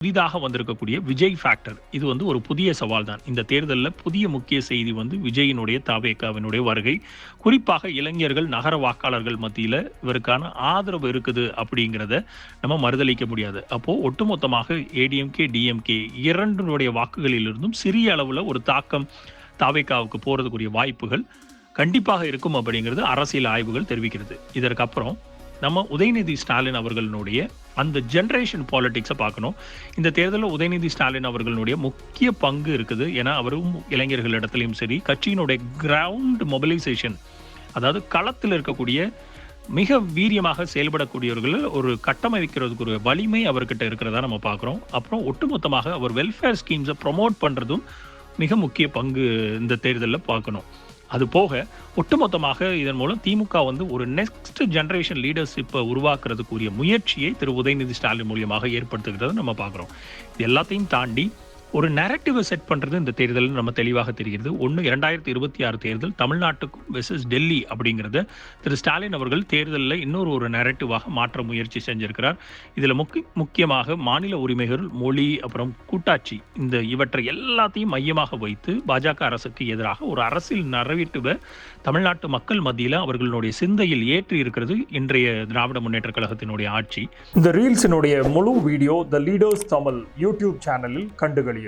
புதிதாக வந்திருக்கக்கூடிய விஜய் ஃபேக்டர் இது ஒரு புதிய சவால் தான். இந்த தேர்தலில் புதிய முக்கிய செய்தி விஜயினுடைய தாவேகாவினுடைய வருகை. குறிப்பாக இளைஞர்கள், நகர வாக்காளர்கள் மத்தியில் இவருக்கான ஆதரவு இருக்குது அப்படிங்கிறத நம்ம மறுதளிக்க முடியாது. அப்போ ஒட்டுமொத்தமாக ஏடிஎம்கே, டிஎம்கே இரண்டுடைய வாக்குகளிலிருந்தும் சிறிய அளவில் ஒரு தாக்கம் தாவேகாவுக்கு போறதுக்குரிய வாய்ப்புகள் கண்டிப்பாக இருக்கும் அப்படிங்கிறது அரசியல் ஆய்வுகள் தெரிவிக்கிறது. இதற்கப்புறம் நம்ம உதயநிதி ஸ்டாலின் அவர்களுடைய அந்த ஜென்ரேஷன் பாலிடிக்ஸை பார்க்கணும். இந்த தேர்தலில் உதயநிதி ஸ்டாலின் அவர்களுடைய முக்கிய பங்கு இருக்குது. ஏன்னா அவரும் இளைஞர்களிடத்திலையும் சரி, கட்சியினுடைய கிரவுண்ட் மொபிலைசேஷன், அதாவது களத்தில் இருக்கக்கூடிய மிக வீரியமாக செயல்படக்கூடியவர்கள் ஒரு கட்டமைக்கிறதுக்கு ஒரு வலிமை அவர்கிட்ட இருக்கிறதா நம்ம பார்க்குறோம். அப்புறம் ஒட்டுமொத்தமாக அவர் வெல்ஃபேர் ஸ்கீம்ஸை ப்ரொமோட் பண்ணுறதும் மிக முக்கிய பங்கு இந்த தேர்தலில் பார்க்கணும். அது போக ஒட்டுமொத்தமாக இதன் மூலம் திமுக ஒரு நெக்ஸ்ட் ஜெனரேஷன் லீடர்ஷிப்பை உருவாக்குறதுக்குரிய முயற்சியை திரு உதயநிதி ஸ்டாலின் மூலியமாக ஏற்படுத்துகிறத நம்ம பார்க்குறோம். இது எல்லாத்தையும் தாண்டி ஒரு நரேட்டிவை செட் பண்ணுறது இந்த தேர்தலில் நம்ம தெளிவாக தெரிகிறது. 2026 தேர்தல் தமிழ்நாட்டுக்கும் வெர்சஸ் டெல்லி அப்படிங்கிறத திரு ஸ்டாலின் அவர்கள் தேர்தலில் ஒரு நரேட்டிவாக மாற்ற முயற்சி செஞ்சிருக்கிறார். இதில் முக்கியமாக மாநில உரிமைகள், மொழி, அப்புறம் கூட்டாட்சி, இவற்றை எல்லாத்தையும் மையமாக வைத்து பாஜக அரசுக்கு எதிராக ஒரு அரசியல் நரேட்டிவை தமிழ்நாட்டு மக்கள் மத்தியில் அவர்களுடைய சிந்தையில் ஏற்றி இருக்கிறது இன்றைய திராவிட முன்னேற்ற கழகத்தினுடைய ஆட்சி. இந்த ரீல்ஸினுடைய முழு வீடியோ த லீடர்ஸ் தமிழ் யூடியூப் சேனலில் கண்டுகளியுங்கள்.